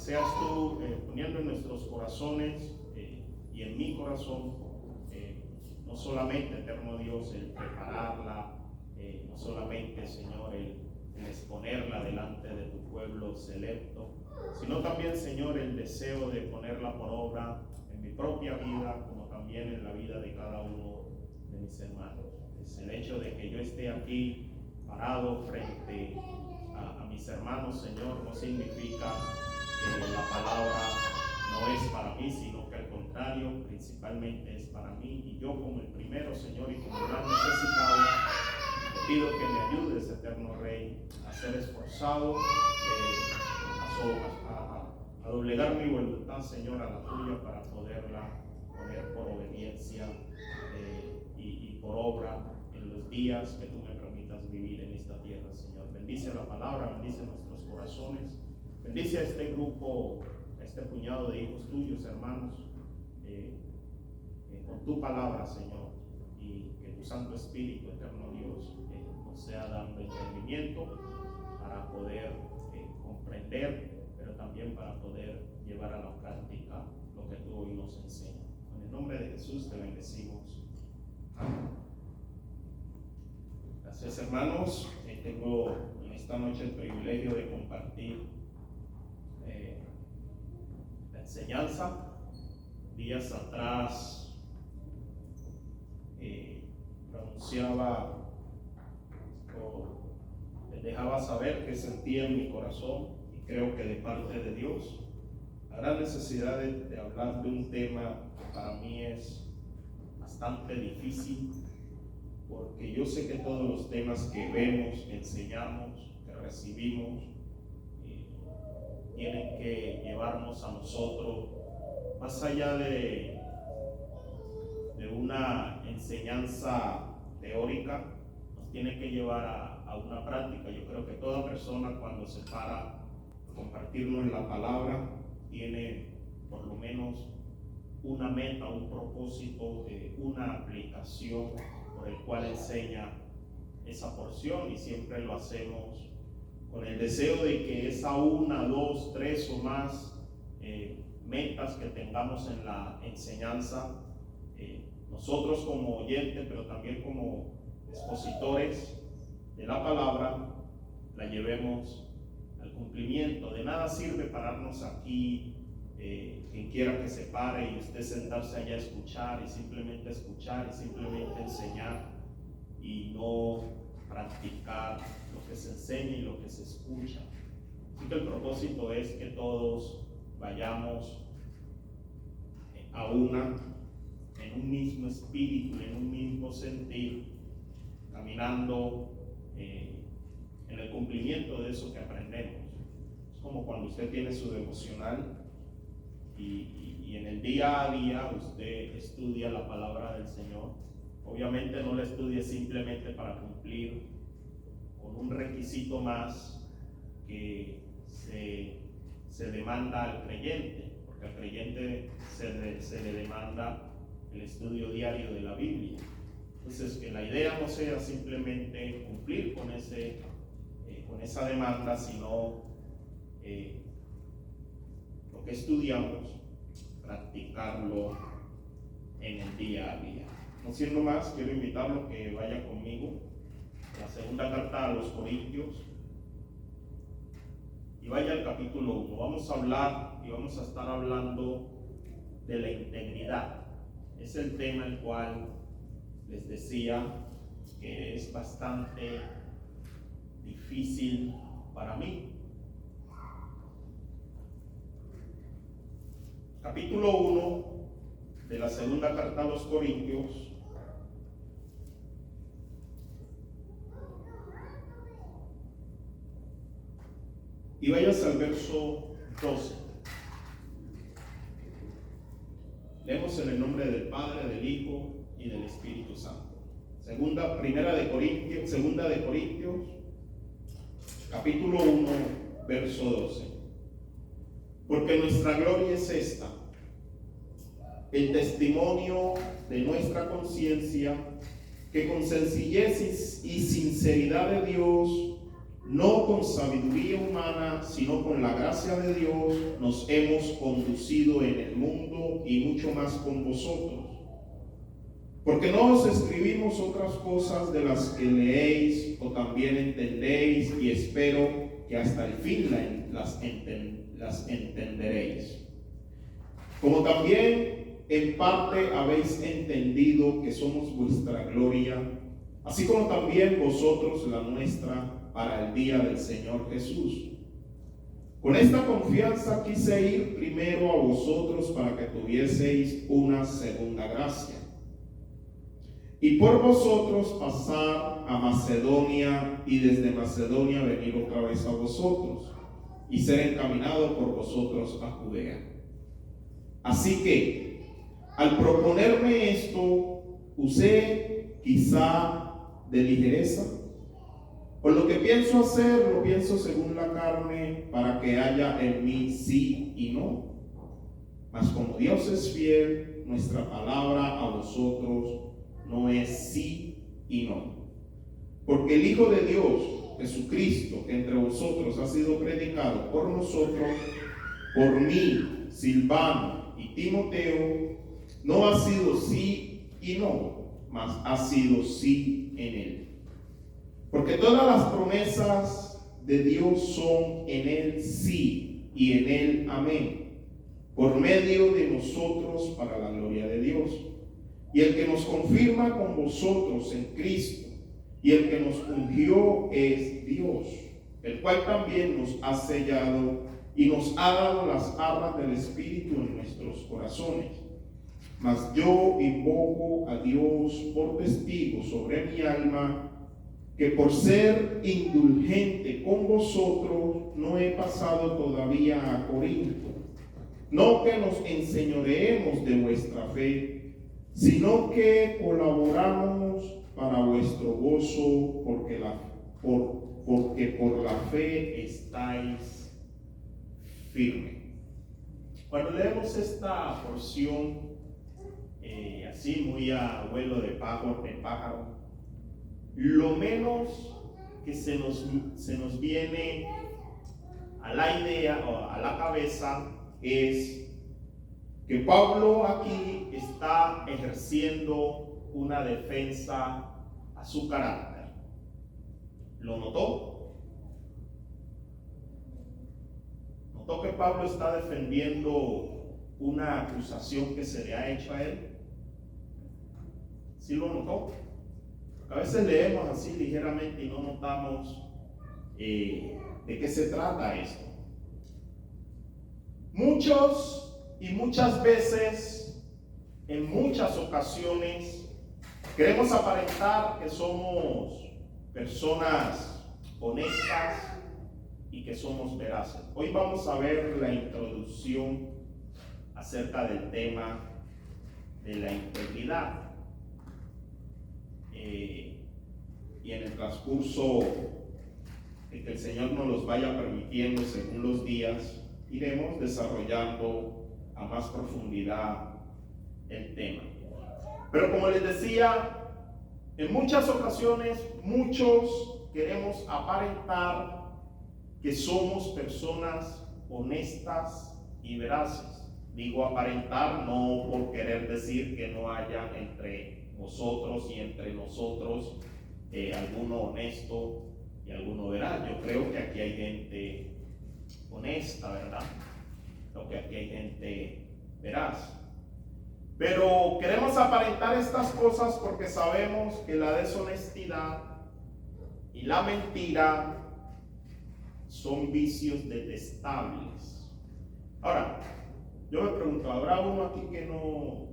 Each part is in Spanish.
seas tú poniendo en nuestros corazones y en mi corazón, no solamente, eterno Dios, el prepararla, no solamente, Señor, el exponerla delante de tu pueblo selecto, sino también, Señor, el deseo de ponerla por obra en mi propia vida, como también en la vida de cada uno de mis hermanos. Es el hecho de que yo esté aquí parado frente a mis hermanos, Señor, no significa que la palabra no es para mí, sino que al contrario, principalmente es para mí. Y yo como el primero, Señor, y como el más necesitado, te pido que me ayudes, eterno Rey, a ser esforzado, a doblegar mi voluntad, Señor, a la tuya, para poderla poner por obediencia y por obra en los días que tú me permitas vivir en esta tierra, Señor. Bendice la palabra, bendice nuestros corazones, bendice a este grupo, a este puñado de hijos tuyos, hermanos, con tu palabra, Señor, y que tu Santo Espíritu, eterno Dios, nos sea dando entendimiento para poder comprender, pero también para poder llevar a la práctica lo que tú hoy nos enseñas. En el nombre de Jesús te bendecimos. Amén. Gracias, hermanos. Tengo en esta noche el privilegio de compartir la enseñanza. Días atrás pronunciaba o les dejaba saber que sentía en mi corazón, y creo que de parte de Dios, la gran necesidad de hablar de un tema que para mí es bastante difícil, porque yo sé que todos los temas que vemos, que enseñamos, que recibimos, tienen que llevarnos a nosotros más allá de una enseñanza teórica, nos tiene que llevar a una práctica. Yo creo que toda persona, cuando se para a compartirnos la palabra, tiene por lo menos una meta, un propósito, una aplicación por el cual enseña esa porción, y siempre lo hacemos con el deseo de que esa una, dos, tres o más metas que tengamos en la enseñanza, nosotros como oyentes, pero también como expositores de la palabra, la llevemos al cumplimiento. De nada sirve pararnos aquí, quien quiera que se pare y usted sentarse allá a escuchar y simplemente enseñar, y no practicar lo que se enseña y lo que se escucha. Así que el propósito es que todos vayamos en un mismo espíritu, en un mismo sentir, caminando en el cumplimiento de eso que aprendemos. Es como cuando usted tiene su devocional y en el día a día usted estudia la palabra del Señor. Obviamente no la estudia simplemente para cumplir con un requisito más que se demanda al creyente, porque al creyente se le demanda el estudio diario de la Biblia. Entonces, que la idea no sea simplemente cumplir con esa demanda, sino lo que estudiamos, practicarlo en el día a día. No siendo más, quiero invitarlo que vaya conmigo a la segunda carta a los Corintios, y vaya al capítulo 1. Vamos a estar hablando de la integridad. Es el tema el cual les decía que es bastante difícil para mí. Capítulo 1 de la segunda carta a los Corintios. Y vayas al verso 12. Leemos en el nombre del Padre, del Hijo y del Espíritu Santo. Segunda de Corintios, capítulo 1, verso 12. Porque nuestra gloria es esta, el testimonio de nuestra conciencia, que con sencillez y sinceridad de Dios no con sabiduría humana, sino con la gracia de Dios, nos hemos conducido en el mundo y mucho más con vosotros. Porque no os escribimos otras cosas de las que leéis o también entendéis, y espero que hasta el fin las entenderéis. Como también en parte habéis entendido que somos vuestra gloria, así como también vosotros la nuestra, para el día del Señor Jesús. Con esta confianza quise ir primero a vosotros para que tuvieseis una segunda gracia, y por vosotros pasar a Macedonia, y desde Macedonia venir otra vez a vosotros, y ser encaminado por vosotros a Judea. Así que, al proponerme esto, usé quizá de ligereza. Por lo que pienso hacer, lo pienso según la carne, para que haya en mí sí y no. Mas como Dios es fiel, nuestra palabra a vosotros no es sí y no. Porque el Hijo de Dios, Jesucristo, que entre vosotros ha sido predicado por nosotros, por mí, Silvano y Timoteo, no ha sido sí y no, mas ha sido sí en él. Porque todas las promesas de Dios son en él sí y en él amén, por medio de nosotros para la gloria de Dios. Y el que nos confirma con vosotros en Cristo, y el que nos ungió es Dios, el cual también nos ha sellado y nos ha dado las arras del Espíritu en nuestros corazones. Mas yo invoco a Dios por testigo sobre mi alma, que por ser indulgente con vosotros no he pasado todavía a Corinto. No que nos enseñoreemos de vuestra fe, sino que colaboramos para vuestro gozo, porque por la fe estáis firmes. Cuando leemos esta porción, así muy a vuelo de pájaro, lo menos que se nos viene a la idea o a la cabeza es que Pablo aquí está ejerciendo una defensa a su carácter. ¿Lo notó? ¿Notó que Pablo está defendiendo una acusación que se le ha hecho a él? ¿Sí lo notó? A veces leemos así ligeramente y no notamos de qué se trata esto. Muchos y muchas veces, en muchas ocasiones, queremos aparentar que somos personas honestas y que somos veraces. Hoy vamos a ver la introducción acerca del tema de la integridad. Y en el transcurso de que el Señor nos los vaya permitiendo según los días, iremos desarrollando a más profundidad el tema. Pero como les decía, en muchas ocasiones muchos queremos aparentar que somos personas honestas y veraces. Digo aparentar no por querer decir que no haya entre vosotros y entre nosotros alguno honesto y alguno veraz. Yo creo que aquí hay gente honesta, ¿verdad? Creo que aquí hay gente veraz. Pero queremos aparentar estas cosas porque sabemos que la deshonestidad y la mentira son vicios detestables. Ahora, yo me pregunto, ¿habrá uno aquí que no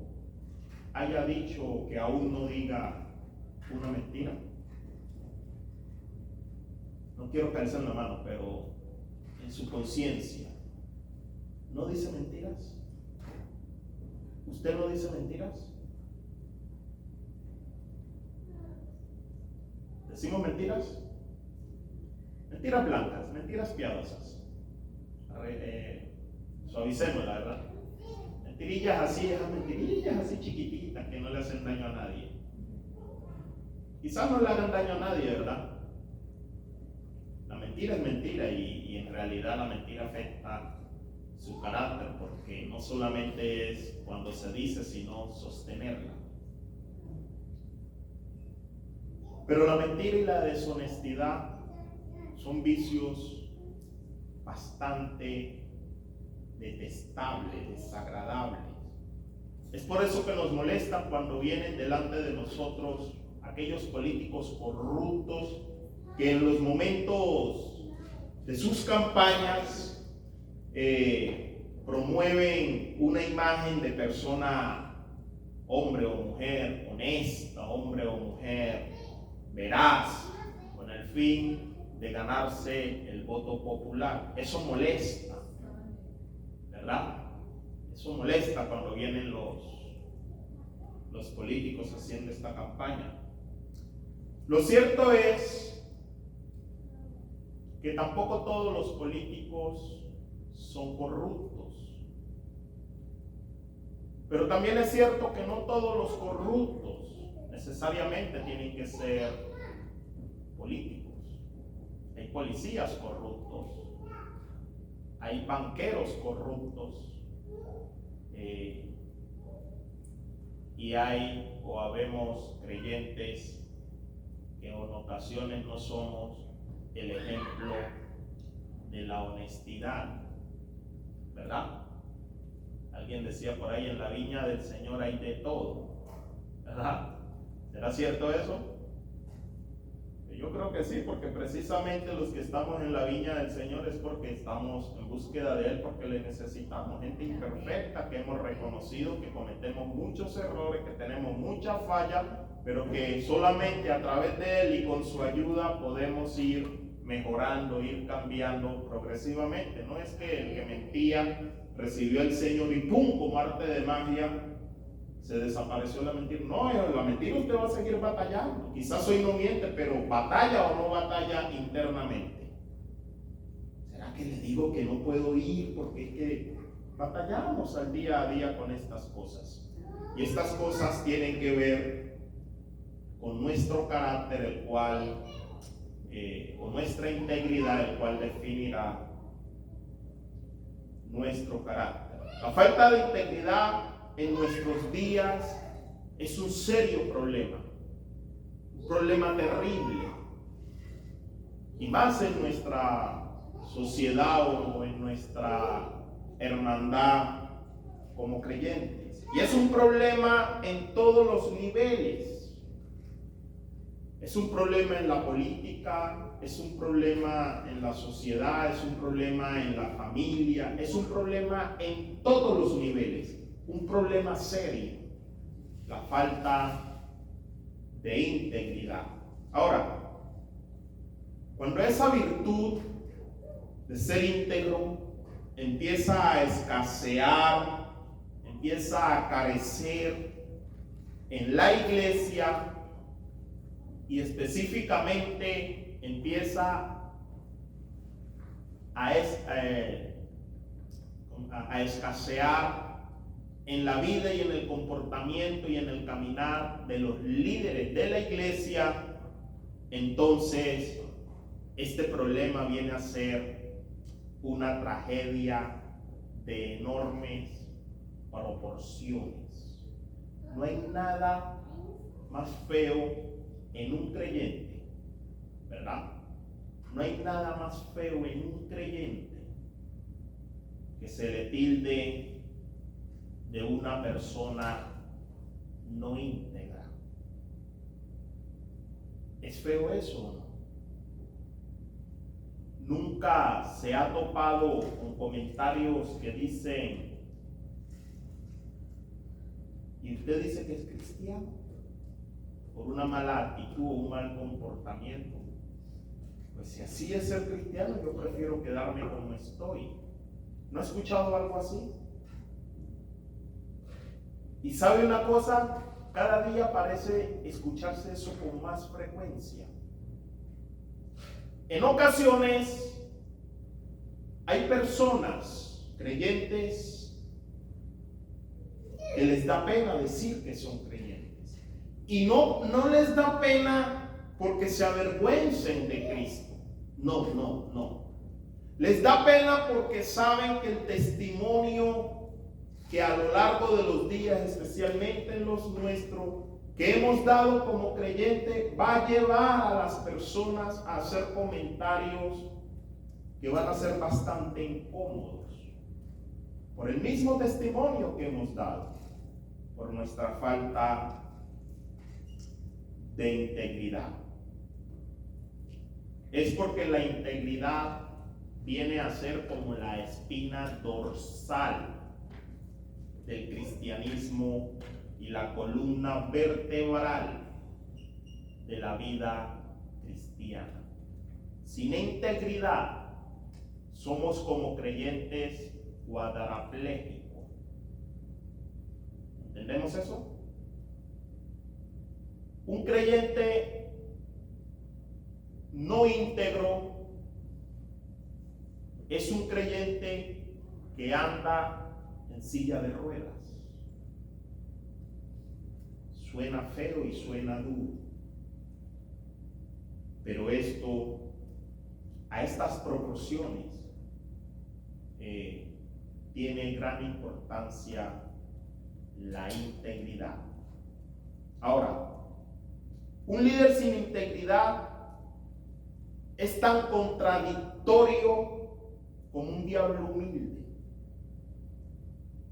haya dicho, que aún no diga una mentira? No quiero caerse en la mano, pero en su conciencia, ¿no dice mentiras? ¿Usted no dice mentiras? ¿Decimos mentiras? Mentiras blancas, mentiras piadosas. Suavicemos, la verdad. Mentirillas así, esas mentirillas así chiquititas que no le hacen daño a nadie. Quizás no le hagan daño a nadie, ¿verdad? La mentira es mentira y en realidad la mentira afecta su carácter, porque no solamente es cuando se dice, sino sostenerla. Pero la mentira y la deshonestidad son vicios bastante detestables, desagradables. Es por eso que nos molesta cuando vienen delante de nosotros aquellos políticos corruptos que en los momentos de sus campañas promueven una imagen de persona, hombre o mujer, honesta, hombre o mujer, veraz, con el fin de ganarse el voto popular. Eso molesta, ¿verdad? Eso molesta cuando vienen los políticos haciendo esta campaña. Lo cierto es que tampoco todos los políticos son corruptos. Pero también es cierto que no todos los corruptos necesariamente tienen que ser políticos. Hay policías corruptos, hay banqueros corruptos, y hay o habemos creyentes que en ocasiones no somos el ejemplo de la honestidad, ¿verdad? Alguien decía por ahí, en la viña del Señor hay de todo, ¿verdad? ¿Será cierto eso? Yo creo que sí, porque precisamente los que estamos en la viña del Señor es porque estamos en búsqueda de Él, porque le necesitamos. Gente imperfecta que hemos reconocido que cometemos muchos errores, que tenemos muchas fallas, pero que solamente a través de Él y con su ayuda podemos ir mejorando, ir cambiando progresivamente. No es que el que mentía recibió el Señor y ¡pum!, como arte de magia se desapareció la mentira. No, la mentira usted va a seguir batallando. Quizás hoy no miente, pero batalla o no batalla internamente. ¿Será que le digo que no puedo ir? Porque es que batallamos al día a día con estas cosas. Y estas cosas tienen que ver con nuestro carácter, el cual, con nuestra integridad, el cual definirá nuestro carácter. La falta de integridad en nuestros días es un serio problema, un problema terrible, y más en nuestra sociedad o en nuestra hermandad como creyentes. Y es un problema en todos los niveles. Es un problema en la política, es un problema en la sociedad, es un problema en la familia, es un problema en todos los niveles. Un problema serio, la falta de integridad. Ahora, cuando esa virtud de ser íntegro empieza a escasear, empieza a carecer en la iglesia y específicamente empieza a escasear en la vida y en el comportamiento y en el caminar de los líderes de la iglesia, entonces este problema viene a ser una tragedia de enormes proporciones. No hay nada más feo en un creyente, ¿verdad? No hay nada más feo en un creyente que se le tilde de una persona no íntegra. ¿Es feo eso o no? Nunca se ha topado con comentarios que dicen, y usted dice que es cristiano por una mala actitud o un mal comportamiento. Pues si así es ser cristiano, yo prefiero quedarme como estoy. ¿No ha escuchado algo así? Y sabe una cosa, cada día parece escucharse eso con más frecuencia. En ocasiones hay personas creyentes que les da pena decir que son creyentes. Y no les da pena porque se avergüencen de Cristo. No. Les da pena porque saben que el testimonio que a lo largo de los días, especialmente en los nuestros, que hemos dado como creyente, va a llevar a las personas a hacer comentarios que van a ser bastante incómodos por el mismo testimonio que hemos dado, por nuestra falta de integridad. Es porque la integridad viene a ser como la espina dorsal del cristianismo y la columna vertebral de la vida cristiana. Sin integridad somos como creyentes cuadraplégicos. ¿Entendemos eso? Un creyente no íntegro es un creyente que anda en silla de ruedas. Suena feo y suena duro, pero a estas proporciones tiene gran importancia la integridad. Ahora, un líder sin integridad es tan contradictorio como un diablo humilde.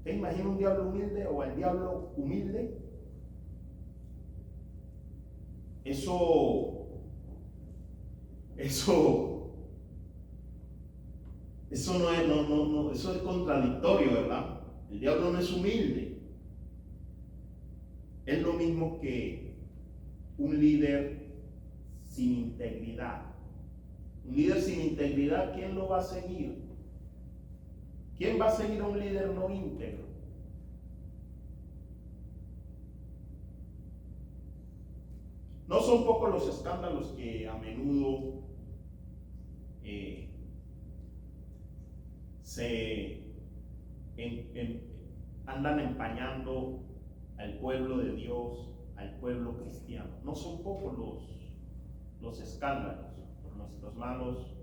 ¿Te imaginas un diablo humilde o el diablo humilde? Eso eso es contradictorio, ¿verdad? El diablo no es humilde. Es lo mismo que un líder sin integridad. Un líder sin integridad, ¿quién lo va a seguir? ¿Quién va a seguir a un líder no íntegro? No son pocos los escándalos que a menudo andan empañando al pueblo de Dios, al pueblo cristiano. No son pocos los escándalos por nuestros malos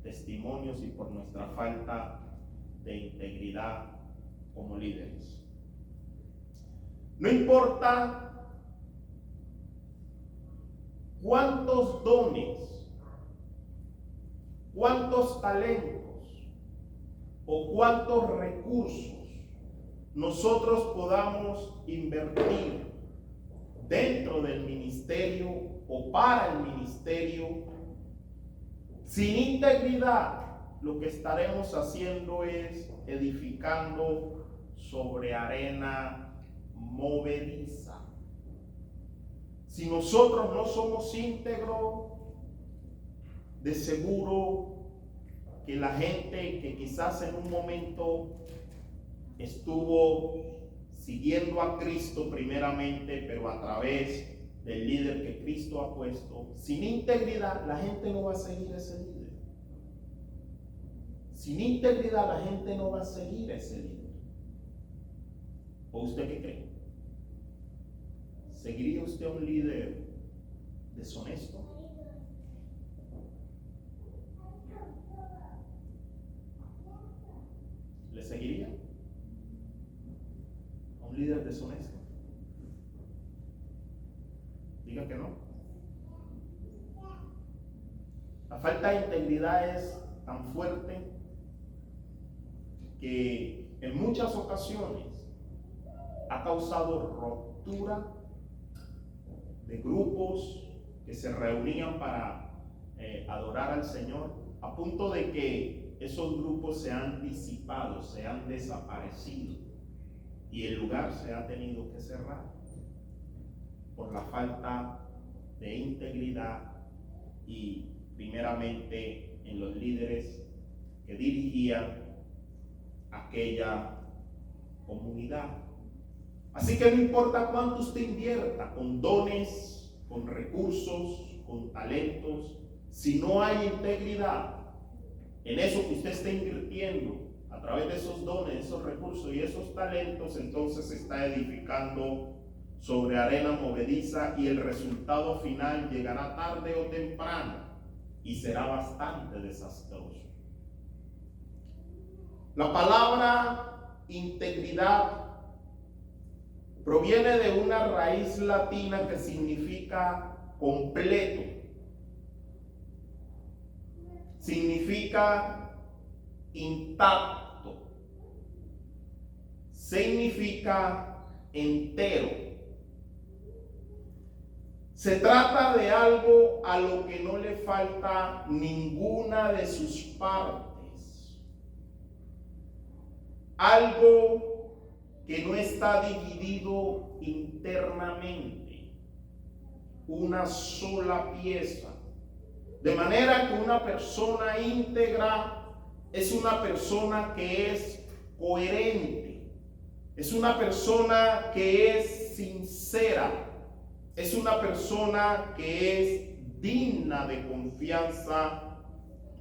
testimonios y por nuestra falta de integridad como líderes. No importa cuántos dones, cuántos talentos o cuántos recursos nosotros podamos invertir dentro del ministerio o para el ministerio, sin integridad, lo que estaremos haciendo es edificando sobre arena movediza. Si nosotros no somos íntegros, de seguro que la gente que quizás en un momento estuvo siguiendo a Cristo primeramente, pero a través del líder que Cristo ha puesto, sin integridad, la gente no va a seguir a ese líder. Sin integridad, la gente no va a seguir a ese líder. ¿O usted qué cree? ¿Seguiría usted a un líder deshonesto? ¿Le seguiría a un líder deshonesto? Diga que no. La falta de integridad es tan fuerte que en muchas ocasiones ha causado ruptura de grupos que se reunían para adorar al Señor, a punto de que esos grupos se han disipado, se han desaparecido y el lugar se ha tenido que cerrar por la falta de integridad y primeramente en los líderes que dirigían aquella comunidad. Así que no importa cuánto usted invierta con dones, con recursos, con talentos, si no hay integridad en eso que usted está invirtiendo, a través de esos dones, esos recursos y esos talentos, entonces se está edificando sobre arena movediza y el resultado final llegará tarde o temprano. y será bastante desastroso. La palabra integridad proviene de una raíz latina que significa completo. Significa intacto. Significa entero. Se trata de algo a lo que no le falta ninguna de sus partes. Algo que no está dividido internamente. Una sola pieza. De manera que una persona íntegra es una persona que es coherente. Es una persona que es sincera. Es una persona que es digna de confianza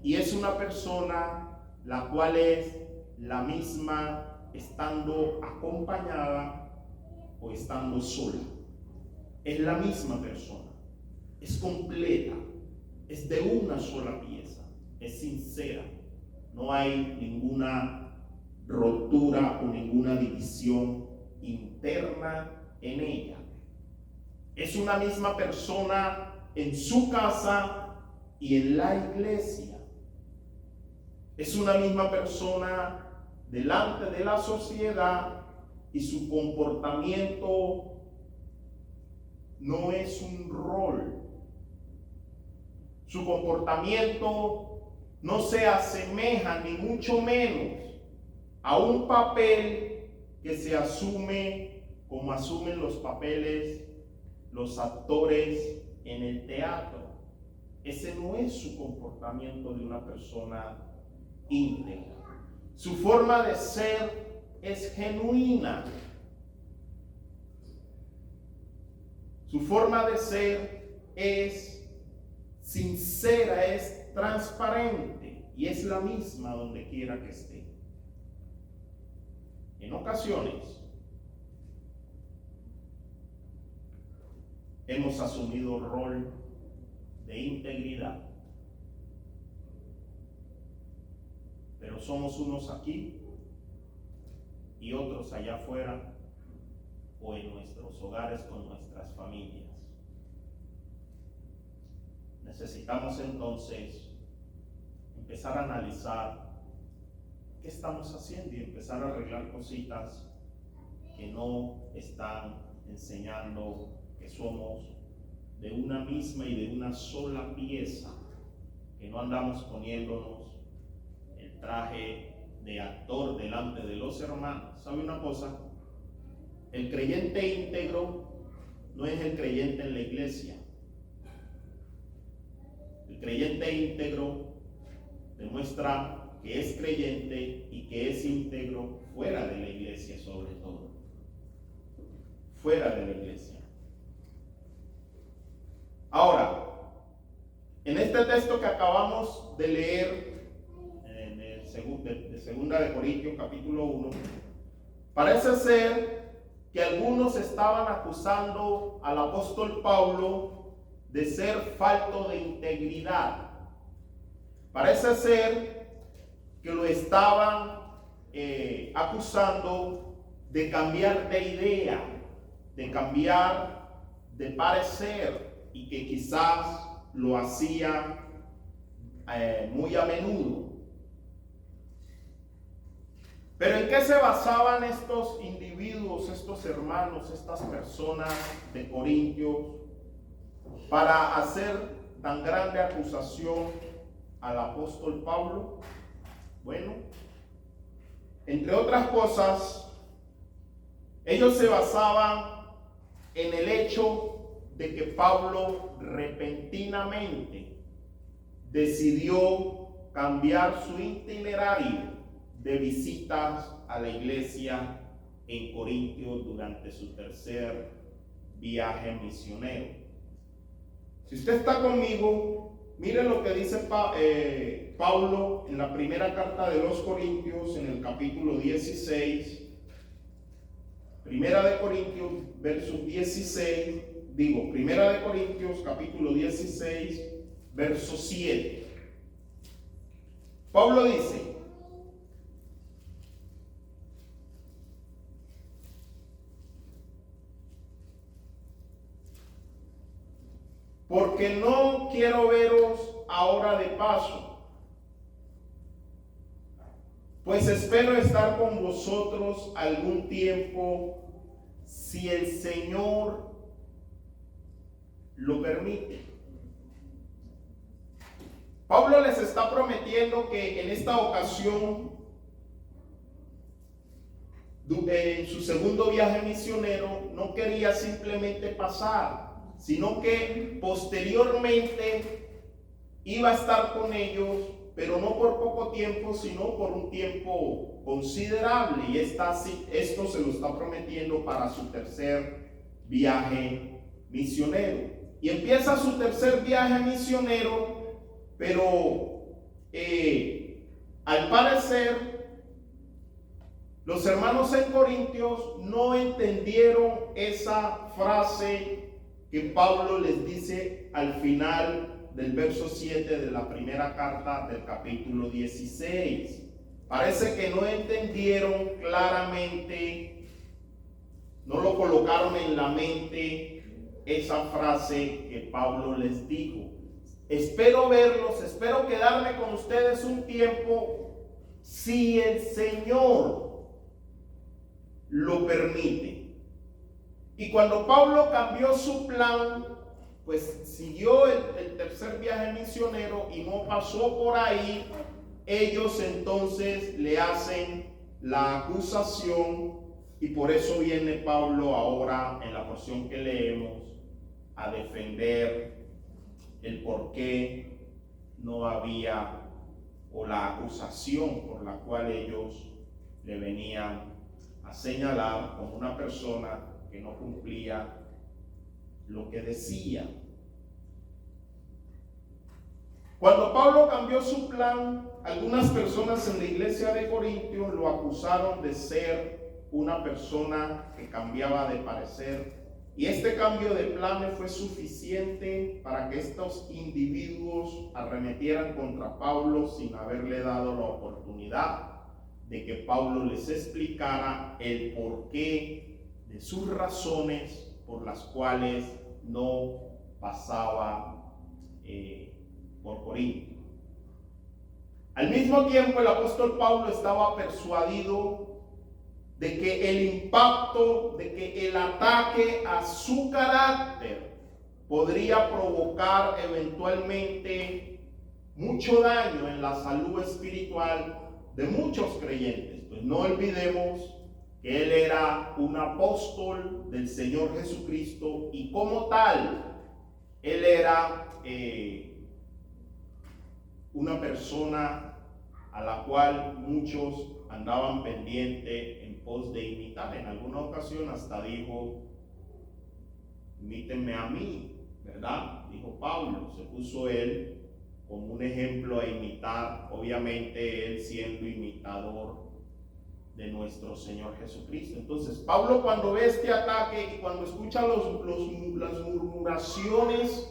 y es una persona la cual es la misma estando acompañada o estando sola. Es la misma persona, es completa, es de una sola pieza, es sincera. No hay ninguna rotura o ninguna división interna en ella. Es una misma persona en su casa y en la iglesia. Es una misma persona delante de la sociedad y su comportamiento no es un rol. Su comportamiento no se asemeja ni mucho menos a un papel que se asume como asumen los papeles los actores en el teatro. Ese no es su comportamiento de una persona íntegra. Su forma de ser es genuina. Su forma de ser es sincera, es transparente y es la misma donde quiera que esté. En ocasiones hemos asumido el rol de integridad, pero somos unos aquí y otros allá afuera o en nuestros hogares con nuestras familias. Necesitamos entonces empezar a analizar qué estamos haciendo y empezar a arreglar cositas que no están enseñando que somos de una misma y de una sola pieza, que no andamos poniéndonos el traje de actor delante de los hermanos. ¿Sabe una cosa? El creyente íntegro no es el creyente en la iglesia. El creyente íntegro demuestra que es creyente y que es íntegro fuera de la iglesia, sobre todo. Fuera de la iglesia. Ahora, en este texto que acabamos de leer, de Segunda de Corintios, capítulo 1, parece ser que algunos estaban acusando al apóstol Pablo de ser falto de integridad. Parece ser que lo estaban acusando de cambiar de idea, de cambiar de parecer, y que quizás lo hacía muy a menudo. Pero ¿en qué se basaban estos individuos, estos hermanos, estas personas de Corintios para hacer tan grande acusación al apóstol Pablo? Bueno, entre otras cosas, ellos se basaban en el hecho de que Pablo repentinamente decidió cambiar su itinerario de visitas a la iglesia en Corintios durante su tercer viaje misionero. Si usted está conmigo, mire lo que dice Pablo en la primera carta de los Corintios, en el capítulo 16. Primera de Corintios, versos 16. Primera de Corintios, capítulo 16, verso 7. Pablo dice: porque no quiero veros ahora de paso, pues espero estar con vosotros algún tiempo, si el Señor lo permite. Pablo les está prometiendo que en esta ocasión, en su segundo viaje misionero, no quería simplemente pasar, sino que posteriormente iba a estar con ellos, pero no por poco tiempo, sino por un tiempo considerable. Y esto se lo está prometiendo para su tercer viaje misionero. Y empieza su tercer viaje misionero, pero al parecer los hermanos en Corintios no entendieron esa frase que Pablo les dice al final del verso 7 de la primera carta del capítulo 16. Parece que no entendieron claramente, no lo colocaron en la mente esa frase que Pablo les dijo. Espero verlos, espero quedarme con ustedes un tiempo, si el Señor lo permite. Y cuando Pablo cambió su plan, pues siguió el tercer viaje misionero y no pasó por ahí, ellos entonces le hacen la acusación, y por eso viene Pablo ahora en la porción que leemos a defender el por qué no había, o la acusación por la cual ellos le venían a señalar como una persona que no cumplía lo que decía. Cuando Pablo cambió su plan, algunas personas en la iglesia de Corintios lo acusaron de ser una persona que cambiaba de parecer, y este cambio de planes fue suficiente para que estos individuos arremetieran contra Pablo sin haberle dado la oportunidad de que Pablo les explicara el porqué de sus razones por las cuales no pasaba por Corinto. Al mismo tiempo, el apóstol Pablo estaba persuadido de que el impacto, de que el ataque a su carácter podría provocar eventualmente mucho daño en la salud espiritual de muchos creyentes. Pues no olvidemos que él era un apóstol del Señor Jesucristo, y como tal, él era una persona a la cual muchos andaban pendiente en pos de imitar. En alguna ocasión hasta dijo: imítenme a mí, ¿verdad? Dijo Pablo, se puso él como un ejemplo a imitar, obviamente él siendo imitador de nuestro Señor Jesucristo. Entonces Pablo, cuando ve este ataque y cuando escucha las murmuraciones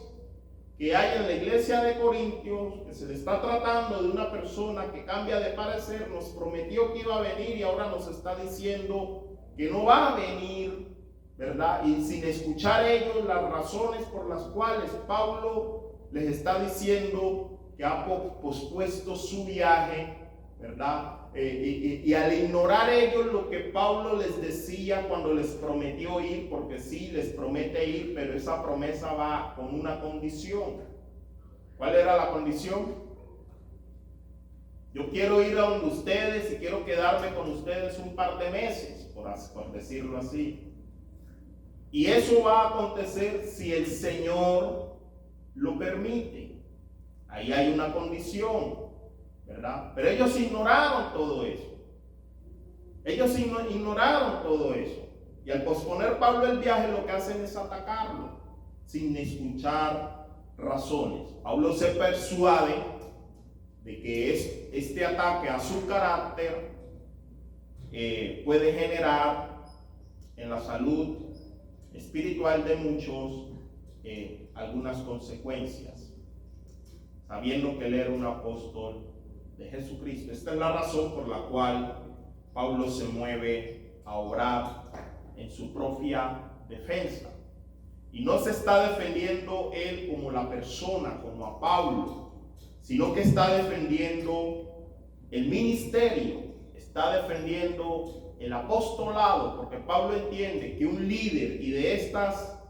que hay en la iglesia de Corintios, que se le está tratando de una persona que cambia de parecer, nos prometió que iba a venir y ahora nos está diciendo que no va a venir, ¿verdad? Y sin escuchar ellos las razones por las cuales Pablo les está diciendo que ha pospuesto su viaje, ¿verdad? Y al ignorar ellos lo que Pablo les decía cuando les prometió ir, porque sí les promete ir, pero esa promesa va con una condición. ¿Cuál era la condición? Yo quiero ir a donde ustedes y quiero quedarme con ustedes un par de meses, por decirlo así. Y eso va a acontecer si el Señor lo permite. Ahí hay una condición, ¿verdad? Pero ellos ignoraron todo eso. Ellos ignoraron todo eso. Y al posponer Pablo el viaje, lo que hacen es atacarlo, sin escuchar razones. Pablo se persuade de que este ataque a su carácter puede generar en la salud espiritual de muchos algunas consecuencias. sabiendo que él era un apóstol de Jesucristo. Esta es la razón por la cual Pablo se mueve a obrar en su propia defensa. Y no se está defendiendo él como la persona, como a Pablo, sino que está defendiendo el ministerio, está defendiendo el apostolado, porque Pablo entiende que un líder y de estas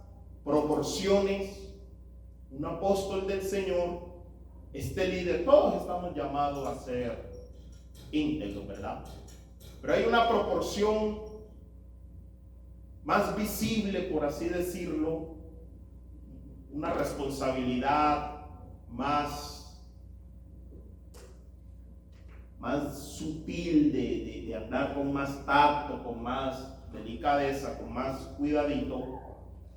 proporciones, un apóstol del Señor, este líder, todos estamos llamados a ser íntegros, ¿verdad? Pero hay una proporción más visible, por así decirlo, una responsabilidad más sutil de andar con más tacto, con más delicadeza, con más cuidadito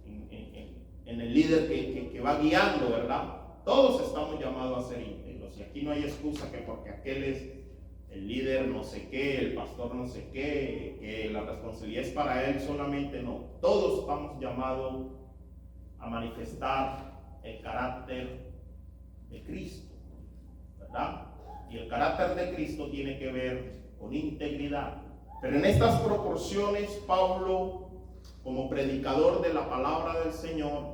en el líder que va guiando, ¿verdad? Todos estamos llamados a ser íntegros y aquí no hay excusa que porque aquel es el líder no sé qué, el pastor no sé qué, que la responsabilidad es para él solamente. No, todos estamos llamados a manifestar el carácter de Cristo, ¿verdad? Y el carácter de Cristo tiene que ver con integridad. Pero en estas proporciones, Pablo, como predicador de la palabra del Señor,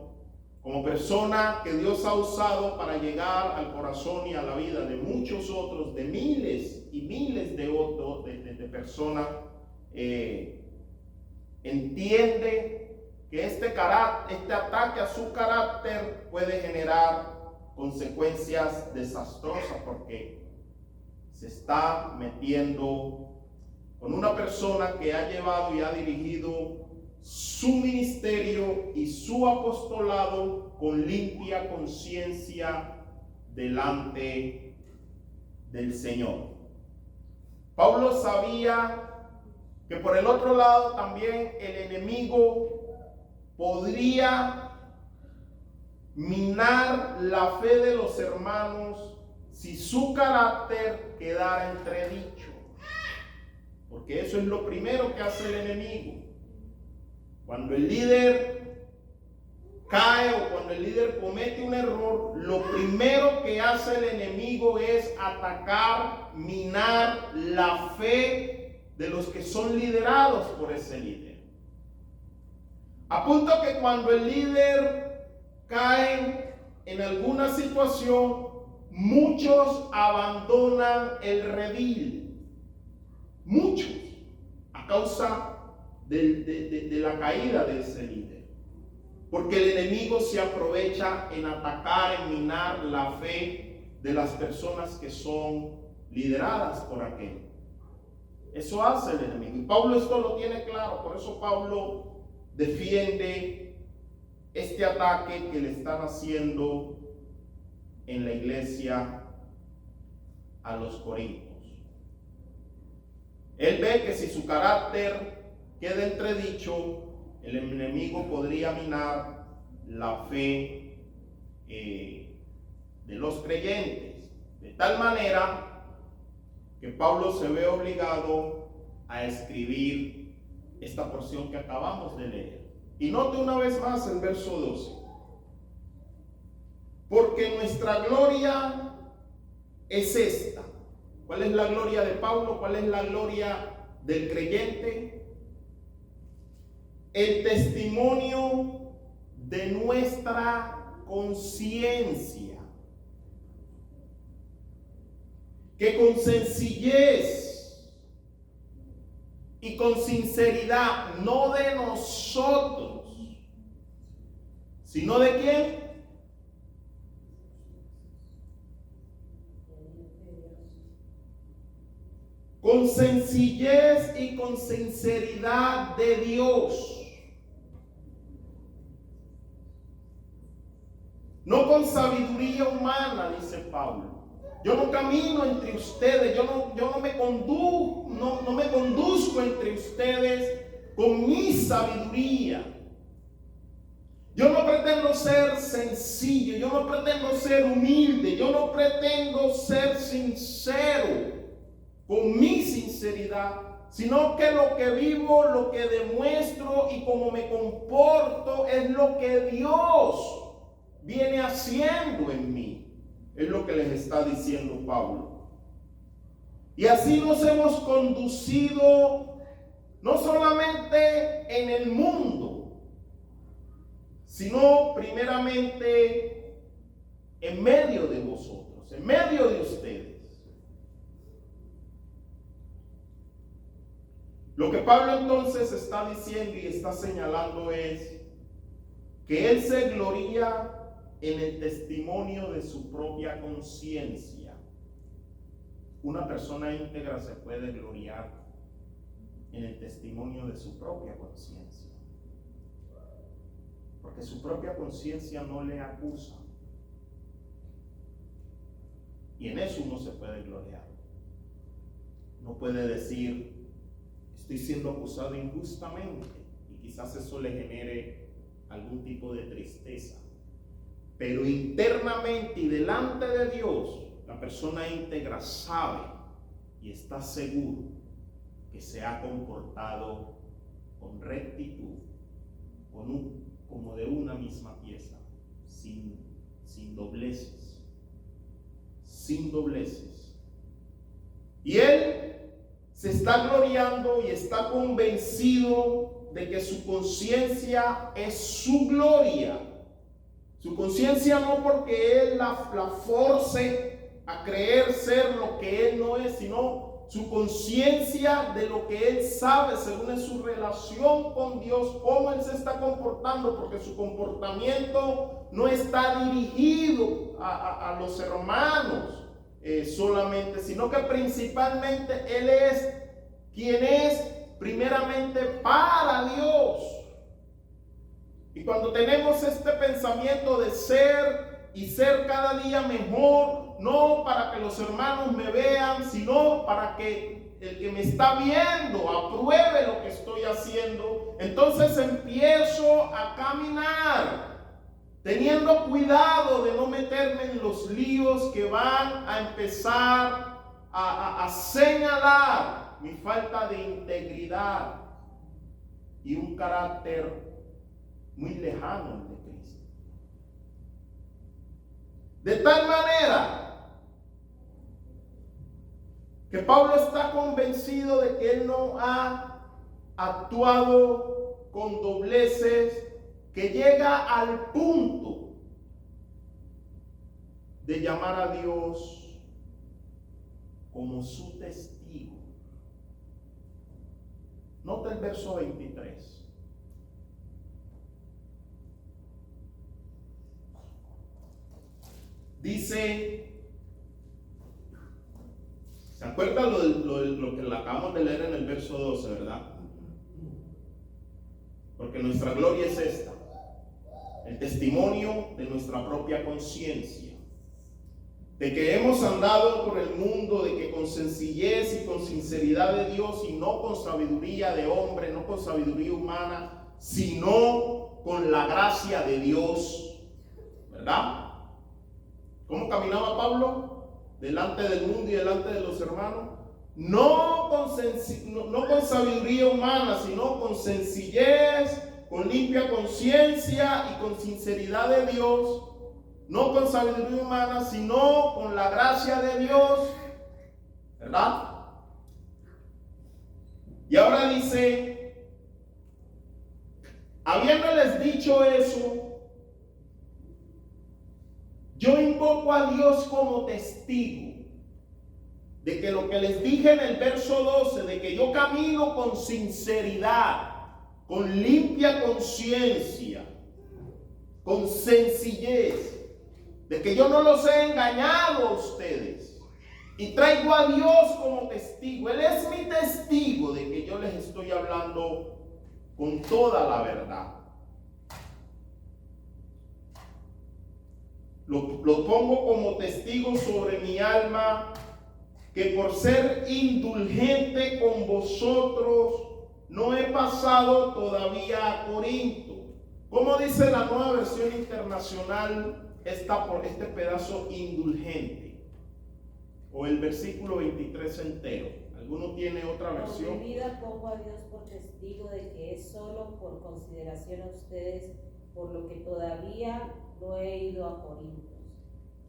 como persona que Dios ha usado para llegar al corazón y a la vida de muchos otros, de miles y miles de otros, de personas, entiende que este ataque a su carácter puede generar consecuencias desastrosas, porque se está metiendo con una persona que ha llevado y ha dirigido su ministerio y su apostolado con limpia conciencia delante del Señor. Pablo sabía que por el otro lado también el enemigo podría minar la fe de los hermanos si su carácter quedara entredicho. Porque eso es lo primero que hace el enemigo. Cuando el líder cae o cuando el líder comete un error, lo primero que hace el enemigo es atacar, minar la fe de los que son liderados por ese líder. A punto que cuando el líder cae en alguna situación, muchos abandonan el redil. Muchos, a causa de la caída de ese líder. Porque el enemigo se aprovecha en atacar, en minar la fe de las personas que son lideradas por aquel. Eso hace el enemigo. Y Pablo esto lo tiene claro. Por eso Pablo defiende este ataque que le están haciendo en la iglesia a los corintios. Él ve que si su carácter queda entredicho, el enemigo podría minar la fe de los creyentes, de tal manera que Pablo se ve obligado a escribir esta porción que acabamos de leer. Y note una vez más el verso 12. Porque nuestra gloria es esta. ¿Cuál es la gloria de Pablo? ¿Cuál es la gloria del creyente? El testimonio de nuestra conciencia, que con sencillez y con sinceridad, no de nosotros, sino de quién? Con sencillez y con sinceridad de Dios. No con sabiduría humana, dice Pablo. Yo no camino entre ustedes, yo no me conduzco entre ustedes con mi sabiduría. Yo no pretendo ser sencillo, yo no pretendo ser humilde, yo no pretendo ser sincero con mi sinceridad, sino que lo que vivo, lo que demuestro y cómo me comporto es lo que Dios viene haciendo en mí. Es lo que les está diciendo Pablo. Y así nos hemos conducido no solamente en el mundo, sino primeramente en medio de vosotros, en medio de ustedes. Lo que Pablo entonces está diciendo y está señalando es que él se gloría en el testimonio de su propia conciencia. Una persona íntegra se puede gloriar en el testimonio de su propia conciencia, porque su propia conciencia no le acusa, y en eso uno se puede gloriar. No puede decir: estoy siendo acusado injustamente, y quizás eso le genere algún tipo de tristeza, pero internamente y delante de Dios, la persona íntegra sabe y está seguro que se ha comportado con rectitud, como de una misma pieza, sin dobleces, sin dobleces. Y él se está gloriando y está convencido de que su conciencia es su gloria. Su conciencia no porque él la force a creer ser lo que él no es, sino su conciencia de lo que él sabe según es su relación con Dios, cómo él se está comportando, porque su comportamiento no está dirigido a los hermanos solamente, sino que principalmente él es quien es primeramente para Dios. Y cuando tenemos este pensamiento de ser cada día mejor, no para que los hermanos me vean, sino para que el que me está viendo apruebe lo que estoy haciendo, entonces empiezo a caminar teniendo cuidado de no meterme en los líos que van a empezar a señalar mi falta de integridad y un carácter muy lejano de Cristo. De tal manera que Pablo está convencido de que él no ha actuado con dobleces, que llega al punto de llamar a Dios como su testigo. Nota el verso 23. Dice, ¿se acuerdan lo que acabamos de leer en el verso 12, verdad? Porque nuestra gloria es esta, el testimonio de nuestra propia conciencia, de que hemos andado por el mundo, de que con sencillez y con sinceridad de Dios, y no con sabiduría de hombre, no con sabiduría humana, sino con la gracia de Dios, ¿verdad? ¿Cómo caminaba Pablo? Delante del mundo y delante de los hermanos. No con sabiduría humana, sino con sencillez, con limpia conciencia y con sinceridad de Dios. No con sabiduría humana, sino con la gracia de Dios, ¿verdad? Y ahora dice, habiéndoles dicho eso, yo invoco a Dios como testigo de que lo que les dije en el verso 12, de que yo camino con sinceridad, con limpia conciencia, con sencillez, de que yo no los he engañado a ustedes, y traigo a Dios como testigo. Él es mi testigo de que yo les estoy hablando con toda la verdad. Lo pongo como testigo sobre mi alma, que por ser indulgente con vosotros no he pasado todavía a Corinto. ¿Cómo dice la Nueva Versión Internacional por este pedazo indulgente? O el versículo 23 entero. ¿Alguno tiene otra versión? Por mi vida pongo a Dios por testigo de que es solo por consideración a ustedes, por lo que todavía no he ido a Corinto.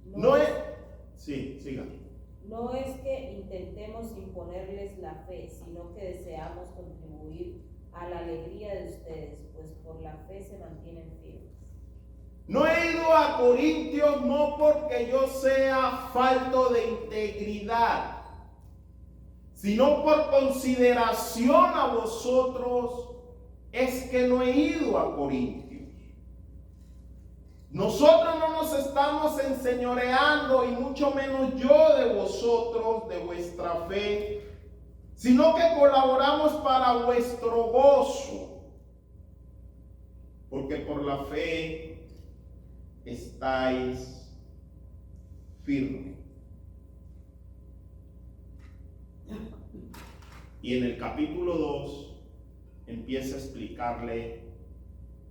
No es, sí, siga. No es que intentemos imponerles la fe, sino que deseamos contribuir a la alegría de ustedes, pues por la fe se mantienen firmes. No he ido a Corintios no porque yo sea falto de integridad, sino por consideración a vosotros es que no he ido a Corintios. Nosotros no nos estamos enseñoreando, y mucho menos yo de vosotros, de vuestra fe, sino que colaboramos para vuestro gozo, porque por la fe estáis firmes. Y en el capítulo 2 empieza a explicarle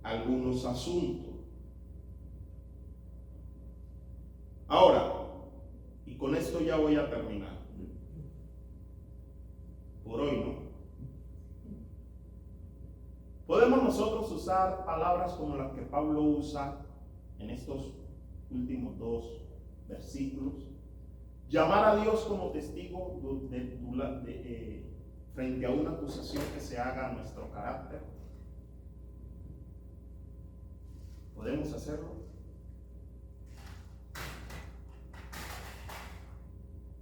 algunos asuntos. Ahora, y con esto ya voy a terminar. Por hoy, ¿no? Podemos nosotros usar palabras como las que Pablo usa en estos últimos 2 versículos. Llamar a Dios como testigo frente a una acusación que se haga a nuestro carácter. ¿Podemos hacerlo?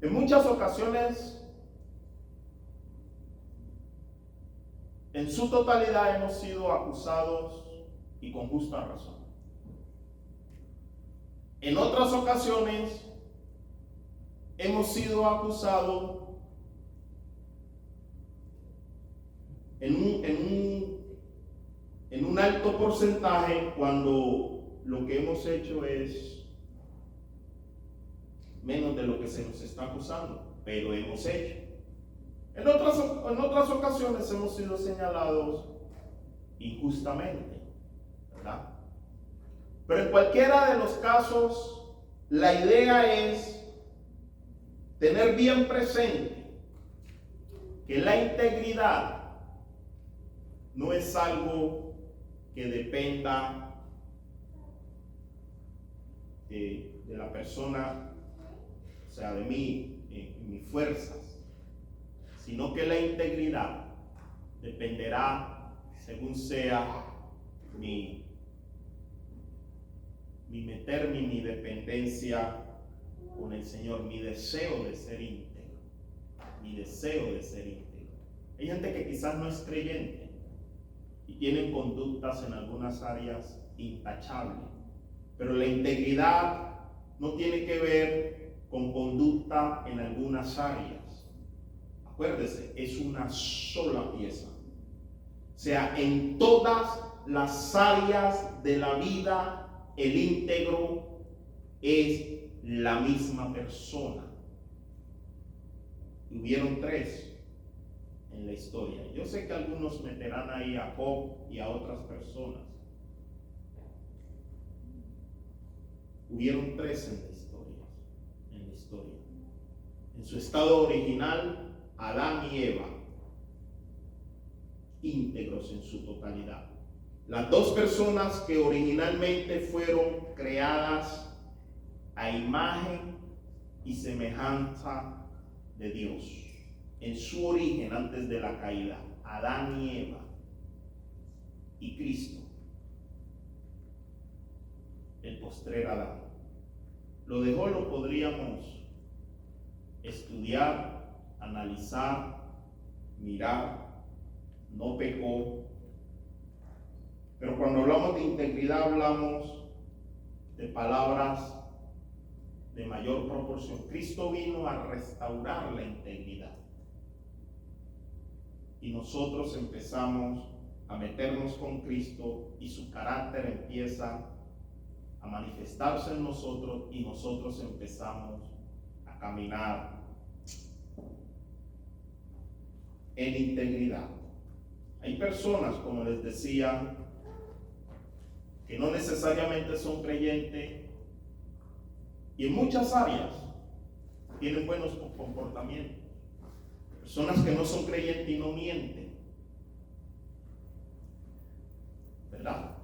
En muchas ocasiones, en su totalidad hemos sido acusados y con justa razón. En otras ocasiones hemos sido acusados en un alto porcentaje cuando lo que hemos hecho es menos de lo que se nos está acusando, pero hemos hecho. En otras ocasiones hemos sido señalados injustamente, ¿verdad? Pero en cualquiera de los casos, la idea es tener bien presente que la integridad no es algo que dependa de la persona, o sea, de mí, mis fuerzas, sino que la integridad dependerá según sea mi meterme, mi dependencia con el Señor, mi deseo de ser íntegro, mi deseo de ser íntegro. Hay gente que quizás no es creyente y tiene conductas en algunas áreas intachables, pero la integridad no tiene que ver con conducta en algunas áreas. Acuérdese, es una sola pieza. O sea, en todas las áreas de la vida, el íntegro es la misma persona. Y hubieron 3 en la historia. Yo sé que algunos meterán ahí a Job y a otras personas. Hubieron 3 en la historia. En su estado original, Adán y Eva, íntegros en su totalidad. Las 2 personas que originalmente fueron creadas a imagen y semejanza de Dios. En su origen, antes de la caída, Adán y Eva y Cristo, el postrer Adán. Lo podríamos estudiar, analizar, mirar, no pecó. Pero cuando hablamos de integridad, hablamos de palabras de mayor proporción. Cristo vino a restaurar la integridad. Y nosotros empezamos a meternos con Cristo y su carácter empieza a manifestarse en nosotros y nosotros empezamos a caminar en integridad. Hay personas, como les decía, que no necesariamente son creyentes y en muchas áreas tienen buenos comportamientos. Personas que no son creyentes y no mienten, ¿verdad?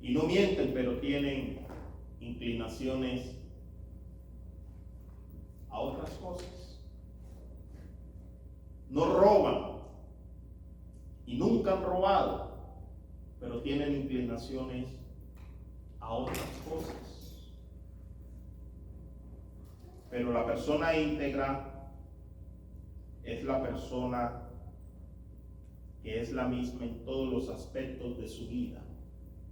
Y no mienten, pero tienen inclinaciones a otras cosas. No roban y nunca han robado, pero tienen inclinaciones a otras cosas. Pero la persona íntegra es la persona que es la misma en todos los aspectos de su vida,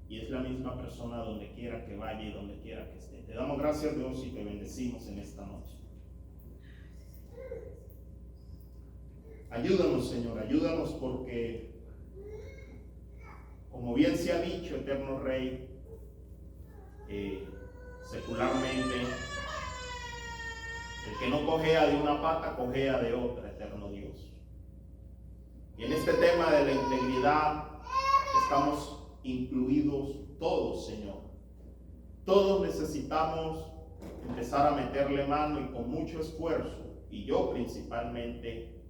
y es la misma persona donde quiera que vaya y donde quiera que esté. Te damos gracias, Dios, y te bendecimos en esta noche. Ayúdanos, Señor, ayúdanos, porque como bien se ha dicho, eterno Rey, secularmente, el que no cojea de una pata, cojea de otra, eterno Dios. Y en este tema de la integridad estamos incluidos todos, Señor. Todos necesitamos empezar a meterle mano, y con mucho esfuerzo, y yo principalmente,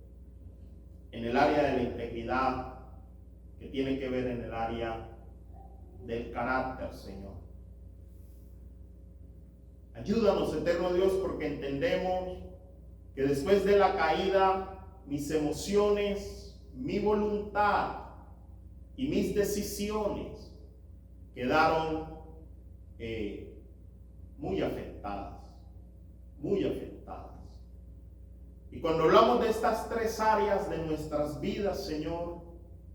en el área de la integridad, que tiene que ver en el área del carácter, Señor. Ayúdanos, eterno Dios, porque entendemos que después de la caída, mis emociones, mi voluntad y mis decisiones quedaron muy afectadas, muy afectadas. Y cuando hablamos de estas tres áreas de nuestras vidas, Señor,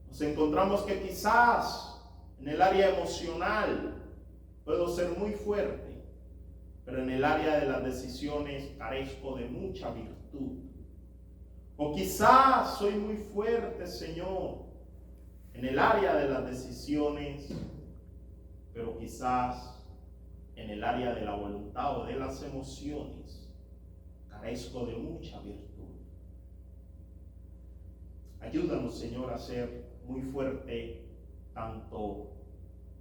nos encontramos que quizás en el área emocional puedo ser muy fuerte, pero en el área de las decisiones carezco de mucha virtud. O quizás soy muy fuerte, Señor, en el área de las decisiones, pero quizás en el área de la voluntad o de las emociones carezco de mucha virtud. Ayúdanos, Señor, a ser muy fuerte tanto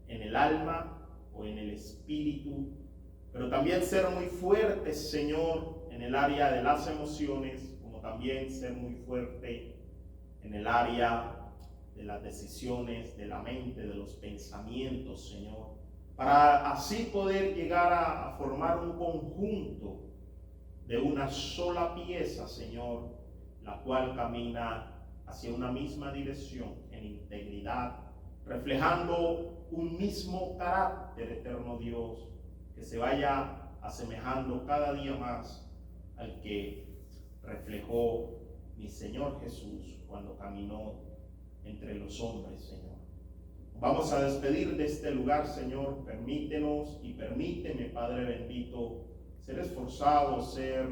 en el alma o en el espíritu, pero también ser muy fuertes, Señor, en el área de las emociones, como también ser muy fuerte en el área de las decisiones, de la mente, de los pensamientos, Señor, para así poder llegar a formar un conjunto de una sola pieza, Señor, la cual camina hacia una misma dirección en integridad, reflejando un mismo carácter, eterno Dios, que se vaya asemejando cada día más al que reflejó mi Señor Jesús cuando caminó entre los hombres, Señor. Vamos a despedir de este lugar, Señor. Permítenos y permíteme, Padre bendito, ser esforzado, ser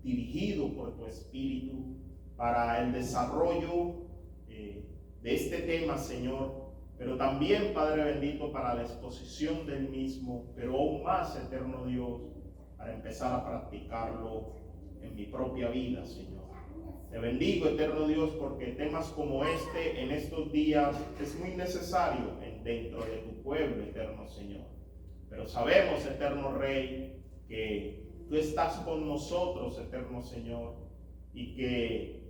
dirigido por tu Espíritu para el desarrollo de este tema, Señor, pero también, Padre bendito, para la exposición del mismo, pero aún más, eterno Dios, para empezar a practicarlo en mi propia vida, Señor. Te bendigo, eterno Dios, porque temas como este en estos días es muy necesario dentro de tu pueblo, eterno Señor. Pero sabemos, eterno Rey, que tú estás con nosotros, eterno Señor, y que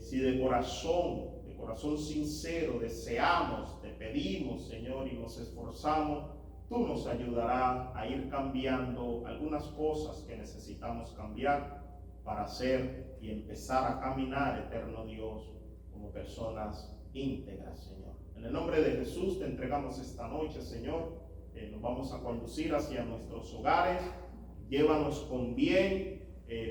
si de corazón sincero deseamos, te pedimos, Señor, y nos esforzamos, tú nos ayudarás a ir cambiando algunas cosas que necesitamos cambiar para hacer y empezar a caminar, eterno Dios, como personas íntegras, Señor. En el nombre de Jesús te entregamos esta noche, Señor. Nos vamos a conducir hacia nuestros hogares. Llévanos con bien.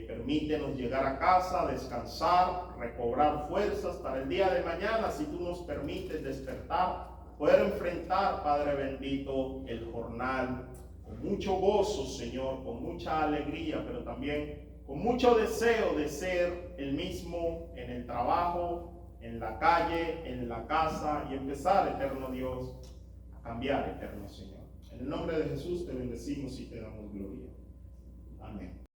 Permítenos llegar a casa, descansar, recobrar fuerzas para el día de mañana, si tú nos permites despertar, poder enfrentar, Padre bendito, el jornal con mucho gozo, Señor, con mucha alegría, pero también con mucho deseo de ser el mismo en el trabajo, en la calle, en la casa, y empezar, eterno Dios, a cambiar, eterno Señor. En el nombre de Jesús te bendecimos y te damos gloria. Amén.